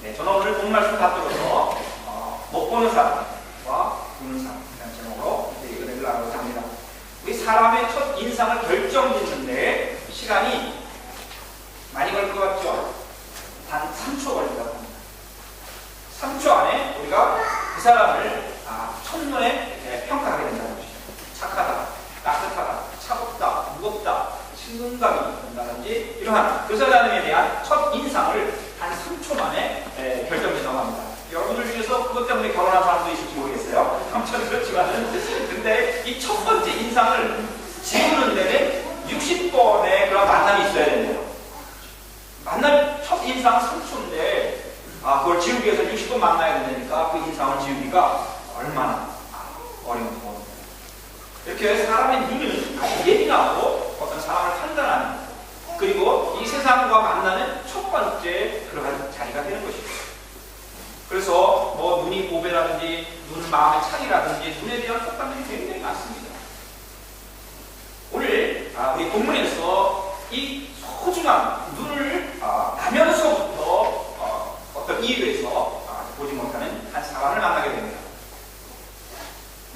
네, 저는 오늘 본 말씀 받들어서 못 보는 사람과 보는 사람 이라는 제목으로 이제 은혜를 나누고자 합니다. 우리 사람의 첫 인상을 결정짓는데 시간이 많이 걸릴 것 같죠? 단 3초 걸린다고 합니다. 3초 안에 우리가 그 사람을 첫눈에 이렇게 평가하게 된다는 것이죠. 착하다, 따뜻하다, 차갑다, 무겁다, 친근감이 있다든지 이러한 그 사람에 대한 첫 인상을 한 3초 만에 결정된다고 합니다. 여러분들 중에서 그것 때문에 결혼한 사람도 있을지 모르겠어요. 아무튼 그렇지만은 근데 이 첫 번째 인상을 지우는 데는 60번의 그런 만남이 있어야 된대요. 만날 첫 인상은 3초인데 그걸 지우기 위해서 60번 만나야 된다니까 그 인상을 지우기가 얼마나 어려운 거예요. 이렇게 사람의 눈은 아주 예민하고 어떤 사람을 판단하는 그리고 이 세상과 만나는 첫 번째 그러한 자리가 되는 것이죠. 그래서 뭐 눈이 보배라든지 눈 마음의 차이라든지 눈에 대한 속담들이 굉장히 많습니다. 오늘 우리 본문에서 이 소중한 눈을 나면서부터 어떤 이유에서 보지 못하는 한 사람을 만나게 됩니다.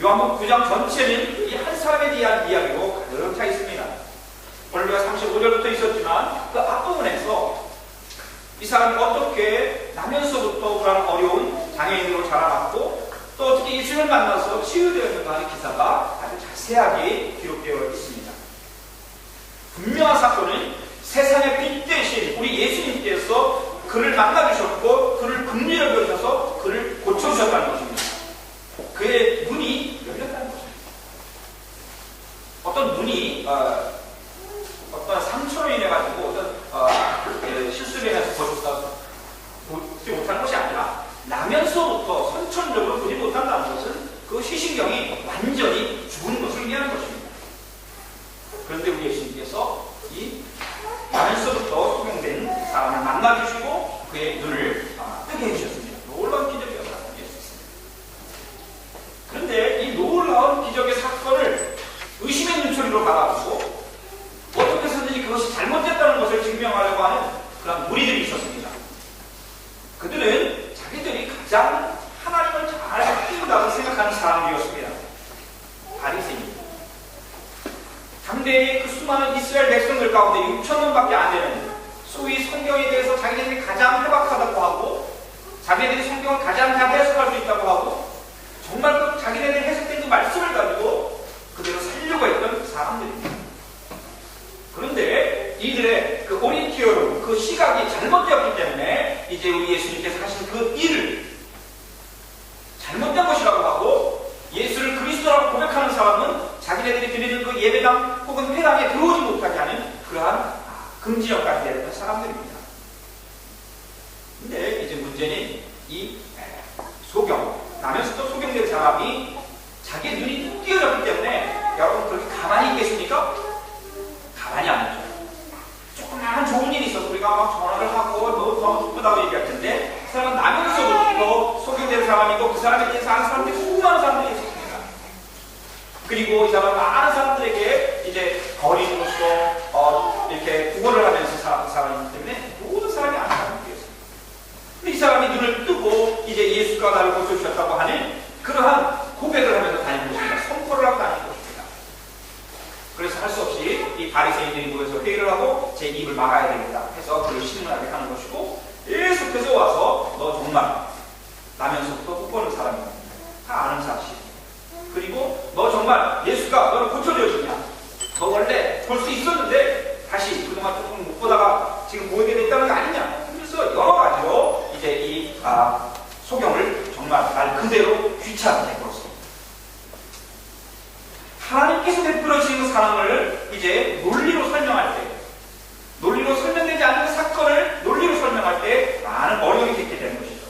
요한복음 9장 전체는 이 한 사람에 대한 이야기로 가득 차 있습니다. 오늘 우리가 35절부터 있었지만 그 앞부분에서 이 사람이 어떻게 나면서부터 그런 어려운 장애인으로 자라났고 또 어떻게 예수를 만나서 치유되었는가 하는 기사가 아주 자세하게 기록되어 있습니다. 분명한 사건은 세상의 빛 대신 우리 예수님께서 그를 만나주셨고 그를 긍휼히 여겨주셔서 그를 고쳐주셨다는 것입니다. 그의 눈이 열렸다는 것입니다. 어떤 눈이 어떤 상처로 인해 가지고 어떤 실수로 인해서 보지 못하는 것이 아니라 나면서부터 선천적으로 보지 못한다는 것은 그 시신경이 완전히 죽은 것을 의미하는 것입니다. 그런데 우리 예수님께서 이 나면서부터 소경된 사람을 만나주시고 그의 눈을 뜨게 해주셨습니다. 놀라운 기적이라고 할 수 있습니다. 그런데 이 놀라운 기적의 사건을 의심의 눈초리로 바라보고 어떻게 해서든지 그것이 잘못됐다는 것을 증명하려고 하는 그런 무리들이 있었습니다. 그들은 자기들이 가장 하나님을 잘 키운다고 생각하는 사람들이었습니다. 바리새인들. 당대의 그 수많은 이스라엘 백성들 가운데 6,000명밖에 안 되는 소위 성경에 대해서 자기네들이 가장 해박하다고 하고 자기네들이 성경을 가장 잘 해석할 수 있다고 하고 정말 그 자기네들이 해석된 그 말씀을 가지고 그대로 살려고 했던 사람들입니다. 그런데 이들의 그 오리티어로 그 시각이 잘못되었기 때문에 이제 우리 예수님께서 하신 그 일을 잘못된 것이라고 하고 예수를 그리스도라고 고백하는 사람은 자기네들이 드리는 그 예배당 혹은 회당에 들어오지 못하게 하는 그러한 금지역까지 내렸던 사람들입니다. 근데 이제 문제는 이 나면서도 소경된 사람이 자기 눈이 뚝 띄어졌기 때문에 여러분 그렇게 가만히 있겠습니까? 가만히 안 있죠. 조그마한 좋은 일이 있어서 우리가 막 전화를 하고 너무 기쁘다고 얘기할 텐데 그 사람은 나면서부터 소경된 사람이고 그 사람에 대해서 아는 사람들이 수많은 사람들이 있었습니다. 그리고 이 사람은 많은 사람들에게 이제 거리로서 이렇게 구걸을 하면서 살았던 사람이기 때문에 모든 사람이 아는 사람들이었습니다. 근데 이 사람이 눈을 뜨고 이제 예수가 나를 고쳐주셨다고 하는 그러한 고백을 하면서 다니는 것입니다. 선포를 하고 다니는 것입니다. 그래서 할 수 없이 이 바리새인들이 모여서 회의를 하고 제 입을 막아야 되겠다 해서 그를 신문하게 하는 것이고 계속해서 와서 너 정말 나면서부터 못 보는 사람이야. 다 아는 사실. 그리고 너 정말 예수가 너를 고쳐줘 주냐? 너 원래 볼 수 있었는데 다시 그동안 조금 못 보다가 지금 보이게 됐다는 거 아니냐? 그래서 여러 가지로 이제 이 소경을 정말 말 그대로 귀찮게 해버렸습니다. 하나님께서 베풀어 주신 사랑을 이제 논리로 설명할 때, 논리로 설명되지 않는 사건을 논리로 설명할 때 많은 어려움이 있게 되는 것이죠.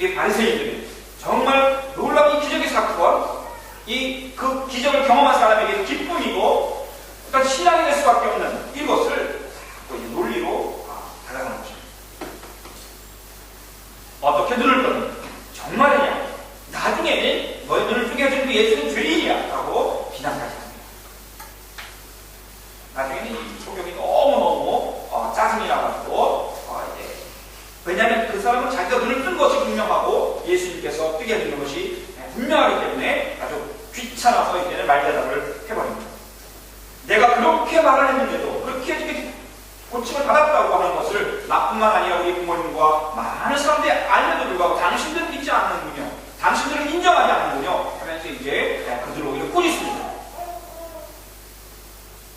이 바리새인들이 정말 놀라운 기적의 사건, 그 기적을 경험한 사람에게 기쁨이고, 일단 신앙이 될 수밖에 없는 이것을 자꾸 이제 논리로 다가가는 것입니다. 어떻게 눈을 뜨는? 정말이냐? 나중에는 너희 눈을 뜨게 해준 그 예수는 죄인이야 라고 비난까지 합니다. 나중에는 이 소경이 너무너무 짜증이 나가지고 왜냐하면 그 사람은 자기가 눈을 뜬 것이 분명하고 예수님께서 뜨게 해주는 것이 분명하기 때문에 아주 귀찮아서 이제는 말대답을 해버립니다. 내가 그렇게 말을 했는데도 그렇게 고침을 받았다고 하는 것을 나뿐만 아니라 우리 부모님과 많은 사람들이 알면도 불구하고 당신들은 믿지 않는군요. 당신들은 인정하지 않는군요. 하면서 이제 그들을 오히려 꾸짖습니다.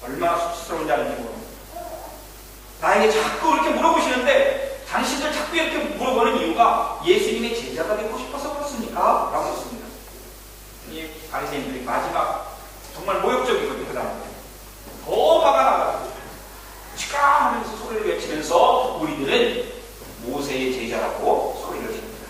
얼마나 수치스러운지 아는지 모릅니다. 나에게 자꾸 이렇게 물어보시는데 당신들 자꾸 이렇게 물어보는 이유가 예수님의 제자가 되고 싶어서 그렇습니까? 라고 묻습니다. 이 바리새인들이 마지막 정말 모욕적이거든요. 그 다음에 더 화가 나가지고 치까 하면서 소리를 외치면서 우리들은 모세의 제자라고 소리를 지릅니다.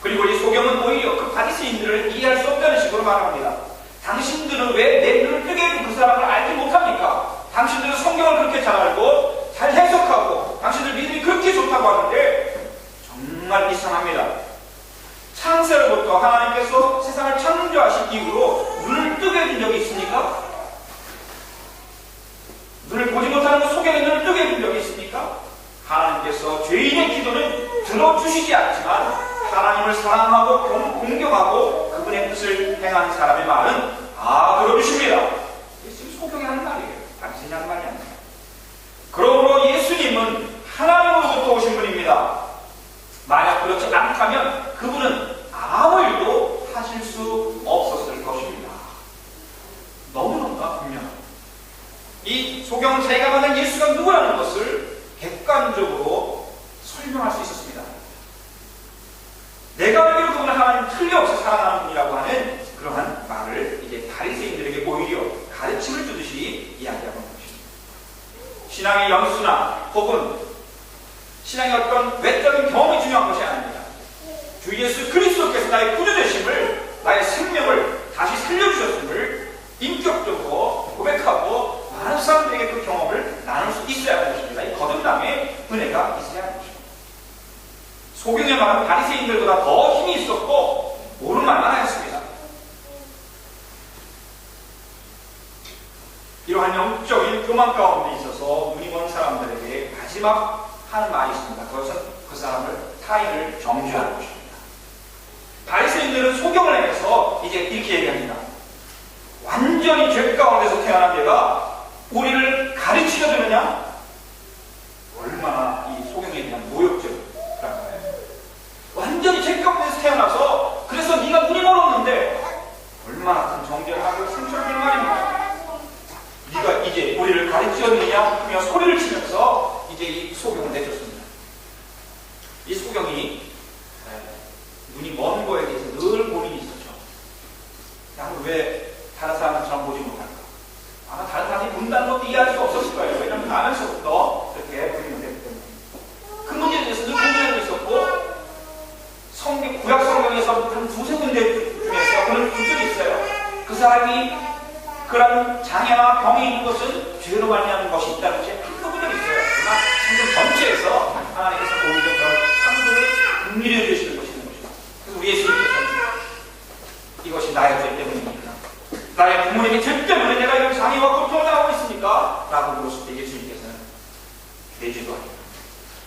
그리고 이 소경은 오히려 그 바리새인들을 이해할 수 없다는 식으로 말합니다. 당신들은 왜 내 눈을 뜨게 해준 그 사람을 알지 못합니까? 당신들은 성경을 그렇게 잘 알고 잘 해석하고 당신들 믿음이 그렇게 좋다고 하는데 정말 이상합니다. 창세로부터 하나님께서 세상을 창조하신 이후로 눈을 뜨게 해준 적이 있습니까? 눈을 보지 못하는 그 소경의 눈을 뜨게 해준 적이 있습니까? 하나님께서 죄인의 기도는 들어주시지 않지만 하나님을 사랑하고 공경하고 그분의 뜻을 행하는 사람의 말은 다 들어주십니다. 지금 소경이 하는 말이에요. 당신이 하는 말이 아니에요. 그러므로 예수님은 하나님으로부터 오신 분입니다. 만약 그렇지 않다면 그분은 아무 일도 하실 수 없었을 것입니다. 너무너무나 분명합니다. 이 소경은 자기가 만난 예수가 누구라는 것을 객관적으로 설명할 수 있었습니다. 내가 알기로 그분은 하나님 틀림없이 사랑하는 분이라고 하는 그러한 말을 이제 바리새인들에게 오히려 가르침을 주듯이 이야기하고 있는 것입니다. 신앙의 연수나 혹은 신앙의 어떤 외적인 경험이 중요한 것이 아닙니다. 주 예수 그리스도께서 나의 구주되심을, 나의 생명을 다시 살려주셨음을 인격적으로 고백하고 많은 사람들에게 그 경험을 나눌 수 있어야 하는 것입니다. 이 거듭남의 은혜가 있어야 하는 것입니다. 소경의 말은 바리새인들보다 더 힘이 있었고 옳은 말만 하였습니다. 이러한 영적인 교만 가운데 있어서 눈이 먼 사람들에게 마지막 하는 말이 있습니다. 그것은 그 사람을 타인을 정죄하는 것입니다. 바리새인들은 소경을 행해서 이제 이렇게 얘기합니다. 완전히 죄 가운데서 태어난 내가 우리를 가르치려 드느냐? 얼마나 이 소경에 대한 모욕적인 그런 거예요. 완전히 죄 가운데서 태어나서 그래서 네가 눈이 멀었는데 얼마나 큰 정죄를 하고 상처를 주는 말입니다. 네가 이제 우리를 가르치었느냐 하며 소리를 치면서 이제 이 소경을 내줬습니다. 이 소경이 눈이 먼 거에 대해서 늘 고민이 있었죠. 나는 왜 다른 사람처럼 보지 못할까? 아마 다른 사람이 본다는 것도 이해할 수 없었을 거예요. 왜냐하면 나면서부터 이렇게 고민을 했기 때문에. 그 문제에 대해서 늘 고민하고 있었고 구약 성경에서 한 두세 군데 중에서 그런 구절이 있어요. 그 사람이 그런 장애나 병이 있는 것은 죄로 말미암은 것이 있다는 것이 한 구절이 있어요. 그러나 성경 전체에서 하나님께서 오히려 그런 상도를 긍휼히 여기시는 것이 있는 것입니다. 그래서 우리 예수님께서는 이것이 나의 죄 때문입니까? 나의 부모님의 죄 때문에 내가 이런 장애와 고통을 당하고 있습니까? 라고 물었을 때 예수님께서는 내 죄도 아니다.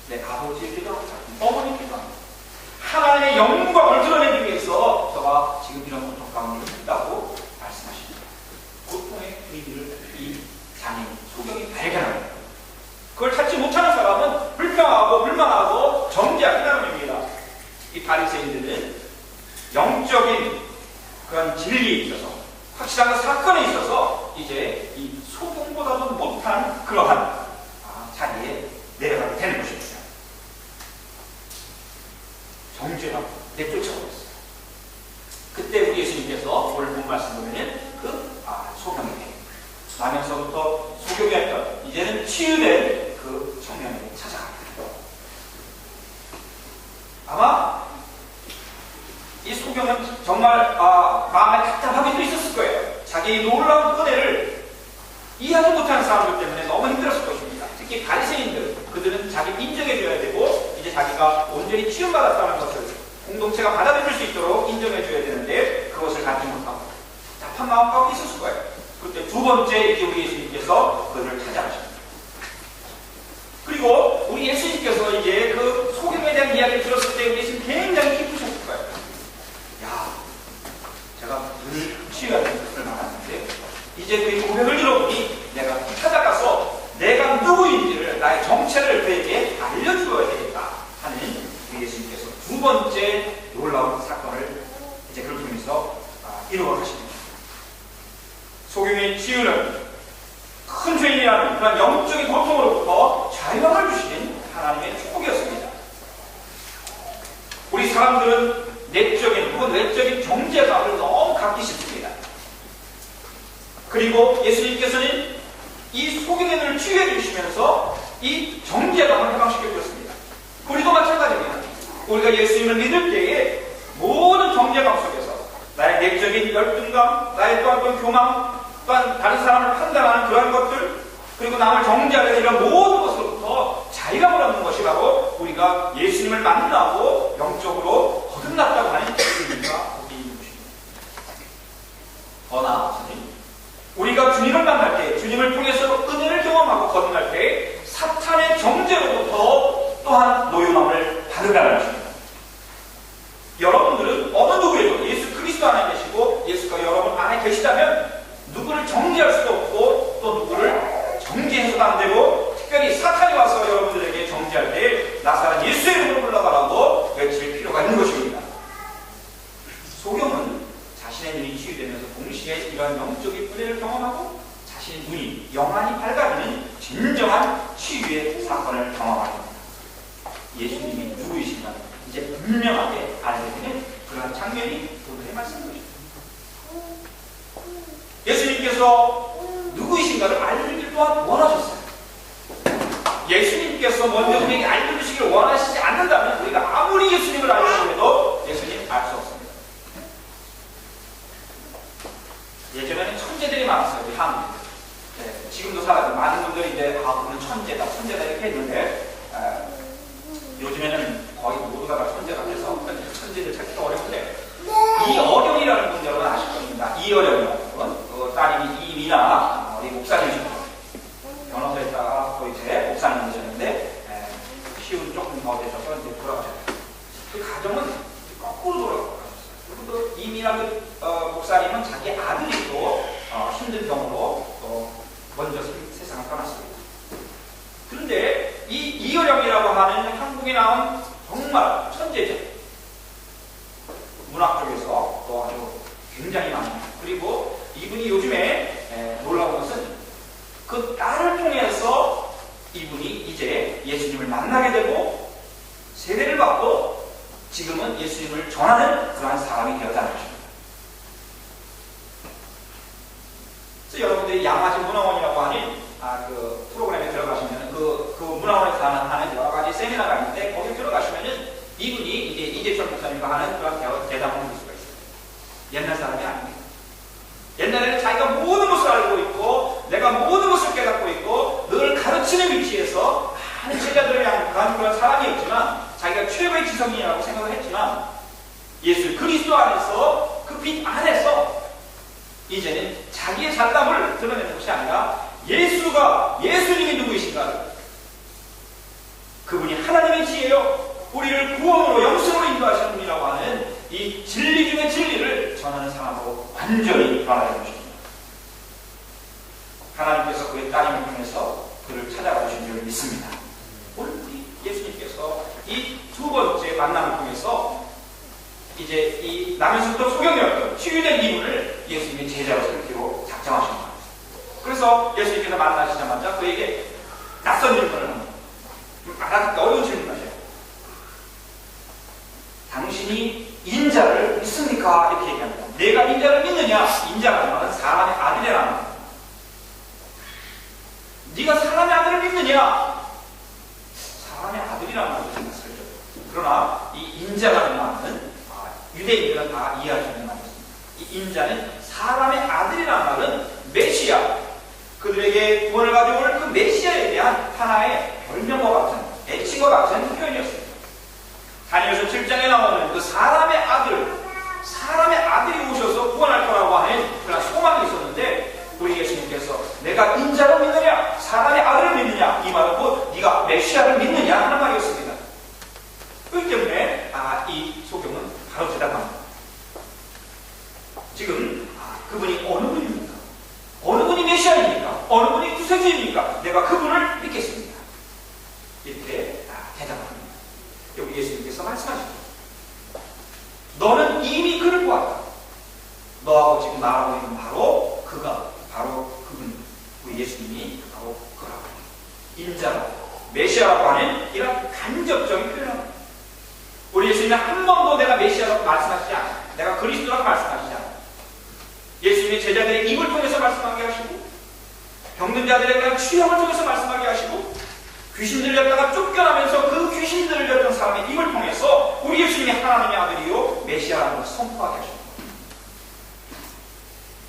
내 아버지의 죄도 아니다. 어머니의 죄도 아니다. 하나님의 영광을 드러내기 위해서 저가 지금 이런 고통 가운데 있다고 말씀하십니다. 고통의 의미를 이 장애인 소경이 발견합니다. 그걸 찾지 못하는 사람은 불평하고 불만하고 정죄하기 나름입니다. 이 바리새인들은 영적인 그런 진리에 있어서 확실한 사건에 있어서 이제 이 소경보다도 못한 그러한 자리에 내려가게 되는 것입니다. 정죄하고 내쫓아버렸어요. 그때 우리 예수님께서 오늘 본 말씀 보면 그 소경에게 나면서부터 소경이었던 이제는 치유된 그 청년에게 찾아갑니다. 아마 이 소경은 정말 마음에 답답하게도 있었을 거예요. 자기의 놀라운 은혜를 이해하지 못하는 사람들 때문에 너무 힘들었을 것입니다. 특히 바리새인들, 그들은 자기 인정해줘야 되고 이제 자기가 온전히 치유받았다는 것을 공동체가 받아들일 수 있도록 인정해줘야 되는데 그것을 갖지 못하고 답답한 마음 가운데 있었을 거예요. 그때 두 번째 이제 우리 예수님께서 그들을 찾아가십니다. 그리고 우리 예수님께서 이제 그에게 알려주어야 되겠다 하는 예수님께서 두 번째 놀라운 사건을 이제 그를 통해서 이루어 가십니다. 소경의 치유는 큰 죄인이라는 그런 영적인 고통으로부터 자유함을 주시는 하나님의 축복이었습니다. 우리 사람들은 내적인 혹은 외적인 정죄감을 너무 갖기 쉽습니다. 그리고 예수님께서는 이 소경의 눈을 치유해 주시면서 이 정죄감을 해방시켜 주셨습니다. 우리도 마찬가지입니다. 우리가 예수님을 믿을 때에 모든 정죄감 속에서 나의 내적인 열등감, 나의 또한 교망, 또한 다른 사람을 판단하는 그런 것들, 그리고 남을 정죄하는 이런 모든 것으로부터 자유함을 얻는 것이 바로 우리가 예수님을 만나고 영적으로 거듭났다고 하는 의미가 거기 있는 것입니다. 더 나아가서는 우리가 주님을 만날 때, 주님을 통해서 은혜를 경험하고 거듭날 때 사탄의 정죄로부터 또한 노용함을 받으라는 것입니다. 여러분들은 어느 누구에도 예수 그리스도 안에 계시고 예수가 여러분 안에 계시다면 누구를 정죄할 수도 없고 또 누구를 정죄해서도 안 되고, 특별히 사탄이 와서 여러분들에게 정죄할 때 나사렛 예수의 이름으로 물러가라고 외칠 필요가 있는 것입니다. 소경은 자신의 눈이 치유되면서 동시에 이러한 영적인 은혜를 경험하고 자신의 눈이 영안이 밝아지는 진정한 치유의 사건을 경험합니다. 예수님이 누구이신가 이제 분명하게 알게 되는 그러한 장면이 오늘의 말씀입니다. 예수님께서 누구이신가를 알려주길 또한 원하셨어요. 예수님께서 먼저 우리에게 알려주시기를 원하시지 않는다면 우리가 아무리 예수님을 알려고 해도 예수님 알 수 없습니다. 예전에는 천재들이 많았어요. 우리 한국에. 네, 지금도 살아요. 많은 분들이 이제 그는 천재다 이렇게 했는데 요즘에는 거의 모두가 다 천재가 돼서 천재들 찾기가 어렵는데, 이어령이라는 분 여러분 아실 겁니다. 이어령이라는 분. 따님이 이미나 우리 목사님이셨고 변호사였다가 또 이제 목사님 되셨는데 시운 조금 더 되셔서 이제 돌아가셨어요. 그 가정은 거꾸로 돌아가셨어요. 그리고 이미나 목사님은 자기 아들이 또 힘든 병으로 또 먼저 세상을 떠났습니다. 그런데 이 이어령이라고 하는 한국에 나온 정말 천재죠. 문학 쪽에서 또 아주 굉장히 많아요. 그리고 이분이 요즘에 놀라운 것은 그 딸을 통해서 이분이 이제 예수님을 만나게 되고 세례를 받고 지금은 예수님을 전하는 그러한 사람이 되었다는 것입니다. 그래서 여러분들이 양아지 문화원이라고 하는 그 프로그램에 들어가시면 그 문화원에서 하는 여러 가지 세미나가 있는데 거기 들어가시면은 이분이 이제 이재철 목사님과 하는 그런 대담을 들을 수가 있어요. 옛날 사람이 아닙니다. 옛날에는 자기가 모든 것을 알고 있고 내가 모든 것을 깨닫고 있고 늘 가르치는 위치에서 많은 제자들을 향한 그런 사람이었지만 자기가 최고의 지성인이라고 생각을 했지만 예수 그리스도 안에서 그 빛 안에서 이제는 자기의 잘남을 드러내는 것이 아니라 예수님이 누구이신가, 그분이 하나님의 지혜요 우리를 구원으로 영생으로 인도하시는 분이라고 하는 이 진리 중의 진리를 전하는 사람으로 완전히 변화되는 것입니다. 하나님께서 그의 따님을 통해서 그를 찾아가 주신 줄 믿습니다. 오늘 우리 예수님께서 이 두 번째 만남을 통해서 이제 이 남에서부터 소경이었던 치유된 이분을 예수님의 제자로 삼기로 작정하신 겁니다. 그래서 예수님께서 만나시자마자 그에게 낯선 질문을 합니다. 알아듣기 어려운 질문을 하셔요. 당신이 인자를 믿습니까? 이렇게 얘기합니다. 내가 인자를 믿느냐? 인자라는 말은 사람의 아들이라는 말입니다. 네가 사람의 아들을 믿느냐? 사람의 아들이라는 말을 쓰죠. 그러나 이 인자라는 말은 유대인들은 다 이해할 수 있는 말이었습니다. 이 인자는 사람의 아들이라는 말은 메시아, 그들에게 구원을 가져올 그 메시아에 대한 하나의 별명과 같은, 애칭과 같은 표현이었습니다. 다니엘서 7장에 나오는 그 사람의 아들이 오셔서 구원할 거라고 하는 그런 소망이 있었는데 우리 예수님께서 내가 인자를 믿느냐 사람의 아들을 믿느냐, 이 말은 곧 네가 메시아를 믿느냐 하는 말이었습니다. 그렇기 때문에 이 소경은 바로 대답합니다. 지금 그분이 어느 분입니까? 어느 분이 메시아입니까? 어느 분이 구세주입니까? 내가 그분을 믿겠습니다. 대답합니다. 여기 예수님께서 말씀하시죠. 너는 이미 그를 보았다. 너하고 지금 말하고 있는 바로 그가, 바로 그분, 우리 예수님이 바로 그라고 인자라고, 메시아라고 하는 이런 간접적인 표현입니다. 우리 예수님은 한 번도 내가 메시아라고 말씀하시지 않아요. 내가 그리스도라고 말씀하시지 않아요. 예수님의 제자들의 입을 통해서 말씀하게 하시고, 병든 자들의 그냥 취형을 통해서 말씀하게 하시고, 귀신 들렸다가 쫓겨나면서 그 귀신 들렸던 사람의 입을 통해서 우리 예수님이 하나님의 아들이요 메시아라는 것을 선포하게 하십니다.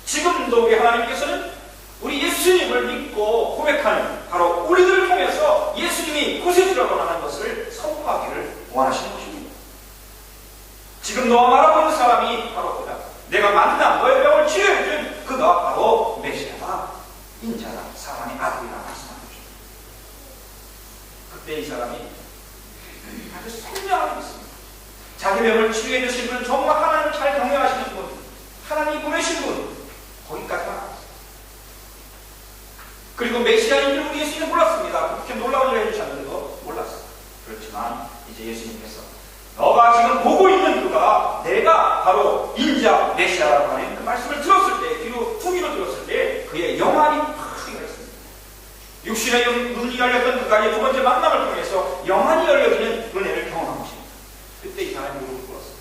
지금도 우리 하나님께서는 우리 예수님을 믿고 고백하는 바로 우리들을 통해서 예수님이 구세주라고 하는 것을 선포하기를 원하시는 것입니다. 지금 너와 말하고 있는 사람이 바로 그다. 내가 만난 너의 병을 치료해준 그가 바로 메시아다, 인자다, 사람의 아들이라 말씀하는 것입니다. 그때 이 사람이 아주 선명하게 있습니다. 자기 병을 치료해주신 분은 정말 하나님을 잘 경외하시는 분, 하나님이 보내신 분, 거기까지만 알았어요. 그리고 메시아인 줄 우리 예수님은 몰랐습니다. 그렇게 놀라운 일을 해주셨는데도 몰랐어요. 그렇지만 이제 예수님께서 너가 지금 보고 있는 그가 내가 바로 인자 메시아라고 하는 그 말씀을 들었을 때, 뒤로 후미로 들었을 때 그의 영안이 팍 열렸습니다. 육신의 눈이 열렸던 그가 두 번째 만남을 통해서 영안이 열려지는 은혜를 경험한 것입니다. 그때 이 사람이 무릎을 꿇었어요.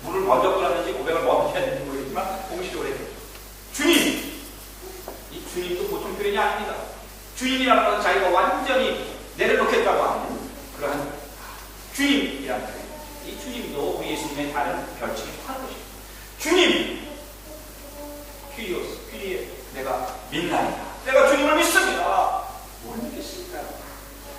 물을 먼저 끓였는지 고백을 먼저 해야 되는지 모르겠지만 공식적으로 해야 되죠. 주님! 이 주님도 보통 표현이 아닙니다. 주님이라는 것은 자기가 완전히 내려놓겠다고 하는 그러한 주님이라는 표현. 이 주님도 우리 예수님의 다른 별칭에 속하는 것입니다. 주님! 퀴리오스, 퀴리에 내가 믿나이다. 내가 주님을 믿습니다. 뭘 믿겠습니까?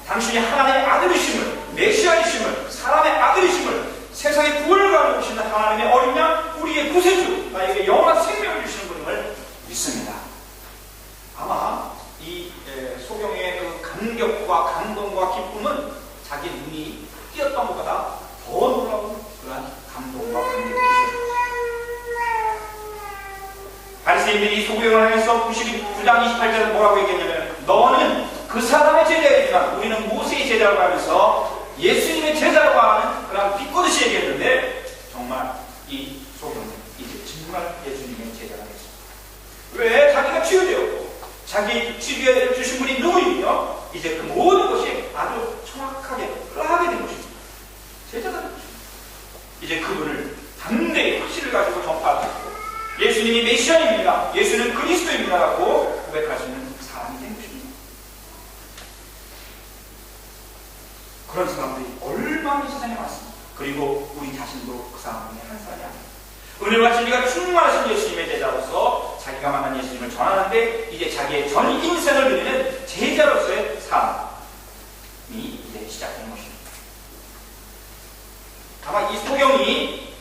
당신이 하나님의 아들이심을, 메시아이심을, 사람의 아들이심을, 세상에 구원을 가져오시는 하나님의 어린 양, 우리의 구세주, 나에게 영원한 생명을 주시는 분임을 믿습니다. 아마 이 소경의 그 감격과 감동과 기쁨은 자기 눈이 띄었던 것보다 더 놀라운 그러한 감동과 감격이 있었습니다. 바리새인들이 소경을 향해서 99장 28절에 뭐라고 얘기했냐면, 너는 그 사람의 제자이지만 우리는 모세의 제자라고 하면서 예수님의 제자라고 하는 그런 비꼬듯이 얘기했는데, 정말 이 소경은 이제 정말 예수님의 제자가 됐습니다. 왜? 자기가 치유되었고 자기 치유해 주신 분이 누구이며 이제 그 모든 것이 아주 정확하게 흘러가게 된 것입니다. 제자가 된 것입니다. 이제 그분을 담대히 확신을 가지고 전파하고 예수님이 메시아입니다, 예수는 그리스도입니다라고 고백할 수 있는 사람이 된 것입니다. 그런 사람들이 얼마나 이 세상에 많습니다. 그리고 우리 자신도 그 사람 중에 한 사람이 아닙니다. 은혜와 진리가 충만하신 예수님의 제자로서 자기가 만난 예수님을 전하는데, 이제 자기의 전 인생을 누리는 제자로서의 삶이 이제 시작된 것입니다. 아마 이 소경이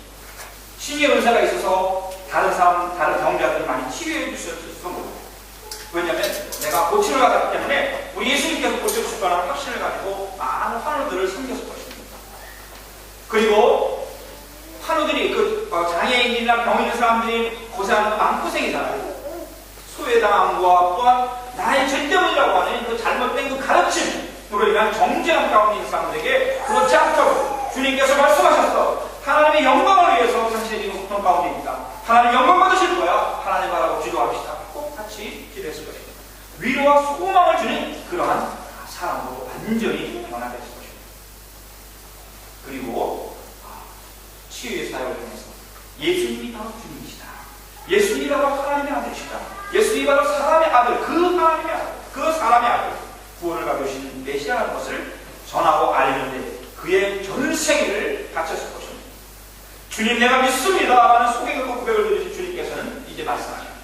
신의 은사가 있어서 다른 병자들을 많이 치유해 주셨을지도 모릅니다. 왜냐하면 내가 고치러 가기 때문에 우리 예수님께서 고쳐주실 거라는 확신을 가지고 많은 환우들을 섬겼을 것입니다. 그리고 환우들이 장애인이나 병 있는 사람들이 고생하는 건 마음고생이잖아요. 소외당함과 또한 나의 죄때문이라고 하는 그 잘못된 그 가르침으로 인한 정죄감 가운데 있는 사람들에게 그렇지 않다고 주님께서 말씀하셨어. 하나님의 영광을 위해서 당신의 지금 고통 가운데 있다. 하나님 영광 받으실 거야. 하나님 바라고 기도합시다. 꼭 같이 기도했을 것입니다. 위로와 소망을 주는 그러한 사람으로 완전히 변화됐을 것입니다. 그리고 치유의 사역을 통해서 예수님이 바로 주님이시다, 예수님이 바로 하나님의 아들이시다, 예수님이 바로 사람의 아들, 그 하나님의 아들, 그 사람의 아들, 구원을 가져오시는 메시아라는 것을 전하고 알리는데 그의 전생애를 바쳤을 것입니다. 주님 내가 믿습니다 라는 소경과 고백을 들으신 주님께서는 이제 말씀하십니다.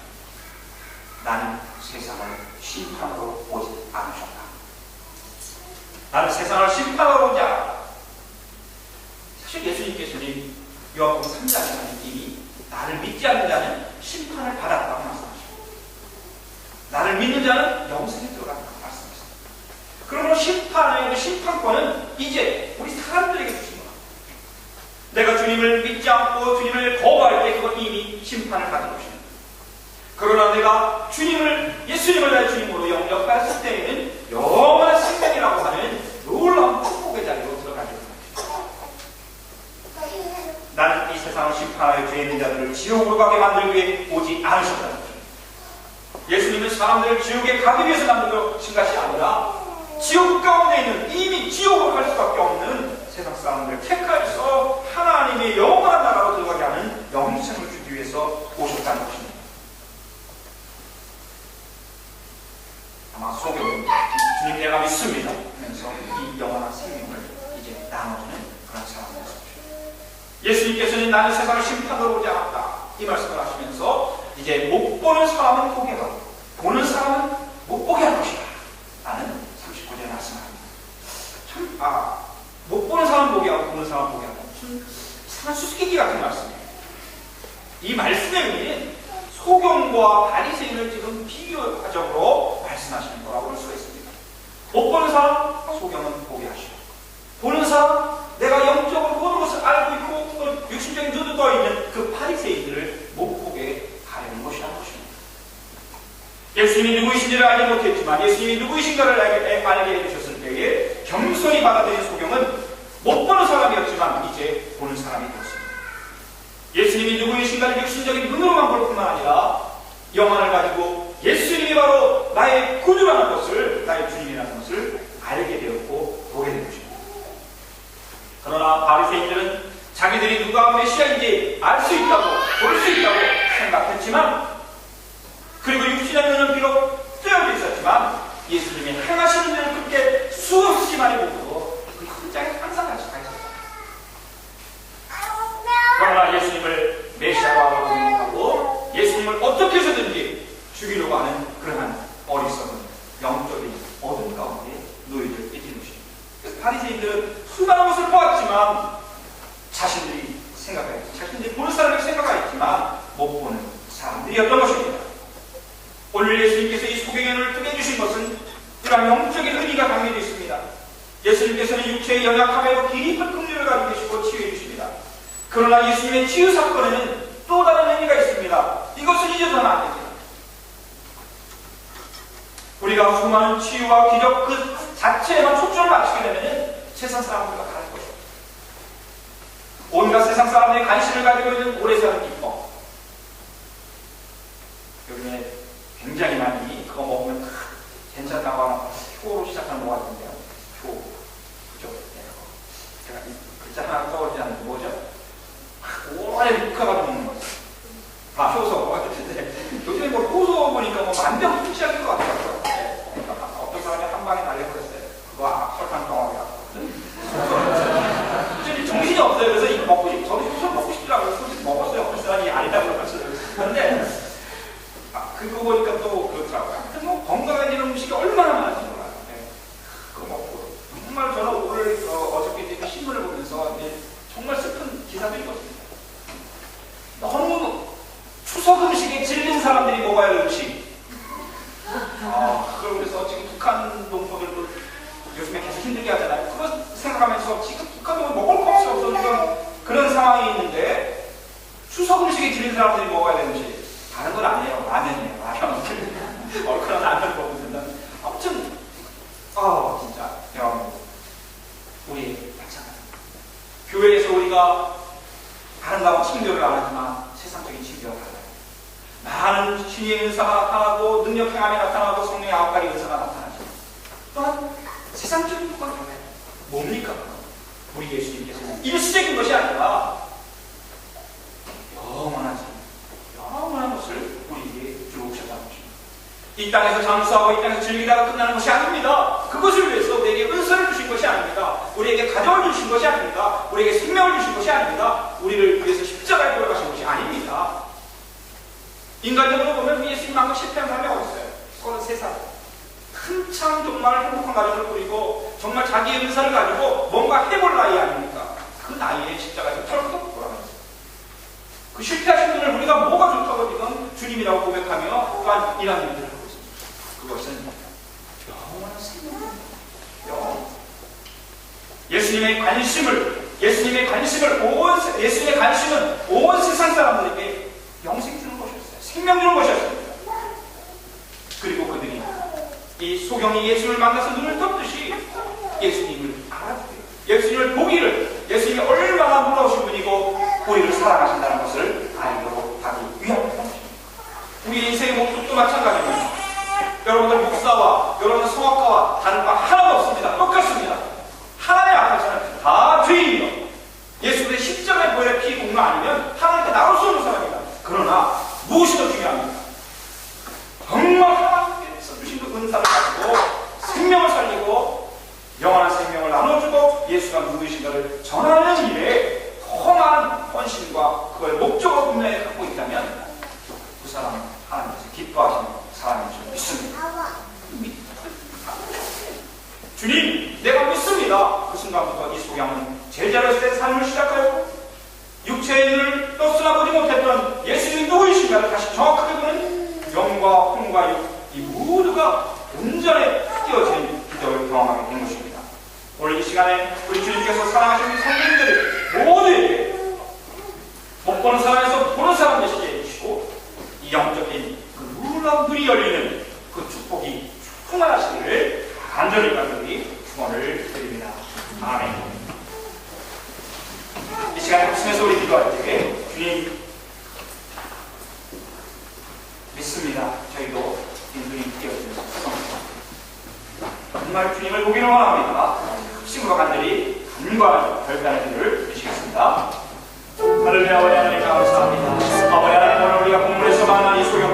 나는 세상을 심판으로 오지 않으셨다. 나는 세상을 심판으로 오지 않았다. 사실 예수님께서는 요한복음 3장에 이미 나를 믿지 않는 자는 심판을 받았다고 말씀하십니다. 나를 믿는 자는 영생에 들어간다고 말씀하십니다. 그러므로 심판의 심판권은 이제 우리 사람들에게 주신 겁니다. 내가 주님을 믿지 않고 주님을 거부할 때 그건 이미 심판을 받은 것입니다. 그러나 내가 예수님을 나의 주님으로 영접했을 때에는 영원한 생명이라고 지옥으로 가게 만들기 위해 오지 않으셨다는 것입니다. 예수님은 사람들을 지옥에 가기 위해서 만들어진 것이 아니라 지옥 가운데 있는 이미 지옥으로 갈 수밖에 없는 세상 사람들을 택하여서 하나님의 영원한 나라로 들어가게 하는 영생을 주기 위해서 오셨다는 것입니다. 아마 소경은 주님 내가 믿습니다 하면서 이 영원한 생명을 이제 나눠주는 그런 사람이었습니다. 예수님께서는 나는 세상을 심판으로 오지 않았다 이 말씀을 하시면서 이제 못 보는 사람은 보게 하고 보는 사람은 못 보게 할 것이다 라는 39절에 말씀합니다. 참 못 보는 사람 보게 하고 보는 사람 보게 하고 참 이상한 수수께끼 같은 말씀이에요. 이 말씀의 의미는 소경과 바리새인을 지금 비교적으로 말씀하시는 거라고 볼 수가 있습니다. 못 보는 사람 소경은 보게 하시고 보는 사람 내가 영적으로 모든 것을 알고 있고 또 육신적인 눈도 떠 있는 그 바리새인들을 못 보게 하려는 것이라는 것입니다. 예수님이 누구이신지를 알지 못했지만 예수님이 누구이신가를 알게 해주셨을 때에 겸손히 받아들인 소경은 못 보는 사람이었지만 이제 보는 사람이 되었습니다. 예수님이 누구이신가를 육신적인 눈으로만 볼 뿐만 아니라 영혼을 가지고 예수님이 바로 나의 구주라는 것을 나의 주님이라는 것을 알게 되었고 보게 된 것입니다. 그러나 바리새인들은 자기들이 누가 메시아인지 알 수 있다고 볼 수 있다고 생각했지만 그리고 육신의 눈은 비록 뜨여져 있었지만 예수님이 행하시는 일을 그렇게 수없이 많이 보고도 그 현장에 항상 같이 가 있었다. 그러나 예수님을 메시아라고 생각하고 예수님을 어떻게 해서든지 죽이려고 하는 그러한 어리석은 영적인 어둠 가운데 놓여져 있는 것입니다. 그래서 바리새인들은 수많은 것을 보았지만 자신들이 보는 사람을 생각하였지만 못 보는 사람들이었던 것입니다. 오늘 예수님께서 이 소경연을 뜨게 해주신 것은 이러한 영적인 의미가 담겨져 있습니다. 예수님께서는 육체의 연약함에도 깊은 긍휼을 가지고 계시고 치유해 주십니다. 그러나 예수님의 치유 사건에는 또 다른 의미가 있습니다. 이것을 잊어서는 안 됩니다. 우리가 수많은 치유와 기적 그 자체에만 초점을 맞추게 되면 세상 사람들과 다를 것입니다. 온갖 세상 사람들이 관심을 가지고 있는 오래 사는 기법. 요즘에 굉장히 많이 그거 먹으면 괜찮다고 하는 효로 시작하는 거 같은데요. 효. 그죠? 네. 제가 이 글자 하나 떠오르지 않는데 뭐죠? 오래 묵혀가지고 먹는 거죠. 효소. 요즘에 뭐 효소 보니까 뭐 만병 통치하는 것 같아요. 네. 그러니까 어떤 사람이 한 방에 날려버렸어요. 그거 설탕 덩어리가. 정신이 없어요. 그래서 이거 먹고 싶 저도 효소 먹고 싶더라고요. 솔직히 먹었어요. 어떤 사람이 아니다고 그랬어요. 그런데 그거 보니까 또 그렇더라고요. 하여튼 뭐 건강해지는 음식이 얼마나 많은지 몰라요. 네. 그거 먹고 정말 저는 오늘 어저께 이제 신문을 보면서 정말 슬픈 기사들이거든요. 너무 추석 음식에 질린 사람들이 먹어야 할 음식. 그러면서 지금 북한 동포들도 요즘에 계속 힘들게 하잖아요. 그거 생각하면서 지금 북한 동포 먹을 것이 없어지는 그런 상황이 있는데 추석 음식에 질린 사람들이 먹어야 되는 음식. 다른 건 아니에요. 라면이에요. 라면. 얼큰한 라면 먹으면 된다. 아무튼, 진짜, 우리 마찬가지. 교회에서 우리가 아름다운 칭조를 안 하지만 세상적인 칭조가 달라요. 많은 신의 은사가 나타나고 능력 행함이 나타나고 성령의 9가지 은사가 나타나죠. 또한 세상적인 것과 달라요. 뭡니까? 우리 예수님께서는 일시적인 것이 아니라 영원한 것을 우리에게 주고 오셨다는 것입니다. 이 땅에서 잠수하고 이 땅에서 즐기다가 끝나는 것이 아닙니다. 그것을 위해서 우리에게 은사를 주신 것이 아닙니다. 우리에게 가정을 주신 것이 아닙니다. 우리에게 생명을 주신 것이 아닙니다. 우리를 위해서 십자가에 돌아가신 것이 아닙니다. 인간적으로 보면 예수님만큼 실패한 사람이 어딨어요? 33살. 한참 정말 행복한 가정을 꾸리고 정말 자기의 은사를 가지고 뭔가 해볼 나이 아닙니까? 그 나이에 십자가에서 털썩 돌아가셨어요. 그 실패하신 분을 우리가 뭐가 좋다고 지금 주님이라고 고백하며 또한 이런 일들을 하고 있습니다. 그것은 영원한 생명입니다. 예수님의 관심은 온 세상 사람들에게 영생 주는 것이었어요. 생명 주는 것이었습니다. 그리고 그들이 이 소경이 예수님을 만나서 눈을 떴듯이 예수님을 알아보게, 예수님을 보기를, 예수님이 얼마나 놀라우신 분이고 우리를 사랑하신다는 것을 알도록 이것도 마찬가지입니다. 여러분들 목사와 여러분들 성악가와 다른 바 하나도 없습니다. 똑같습니다. 하나님 앞에서는 다 죄인이요. 예수의 십자가에 보혈의 피 공로 아니면 하나님께 나올 수 없는 사람입니다. 그러나 무엇이 더 중요합니까? 정말 하나님께서 주신 그 은사를 가지고 생명을 살리고 영원한 생명을 나눠주고 예수가 누구이신가를 전하는 일에 더 많은 헌신과 그걸 목적으로 분명히 갖고 있다면 그 사람은 하나님께서 기뻐하시는 사람인 줄 믿습니다. 주님, 내가 믿습니다. 그 순간부터 이 소양은 제자로서의 삶을 시작하였고 육체의 눈을 떠쓰나 보지 못했던 예수님이 누구이신가를 다시 정확하게 보는 영과 혼과 육, 이 모두가 온전히 띄어진 기적을 경험하게 된 것입니다. 오늘 이 시간에 우리 주님께서 사랑하시는 성도님들 모두에게 못 보는 사람에서 보는 사람 되시게 해주시고 이 영적인 그 놀라운 눈이 열리는 그 축복이 충만하시기를 간절히 간절히 축원을 드립니다. 아멘. 이 시간에 웃으면서 우리 기도할 때 주님 믿습니다. 저희도 눈이 띄어지는 성도입니다. 정말 주님을 보기를 원합니다. 합심으로 간절히 간과하는 별단의 길을 주시겠습니다. 할렐루야. 아버지 하나님 감사합니다. 아버지 하나님 오늘 우리가 본문에서 만난 이 소경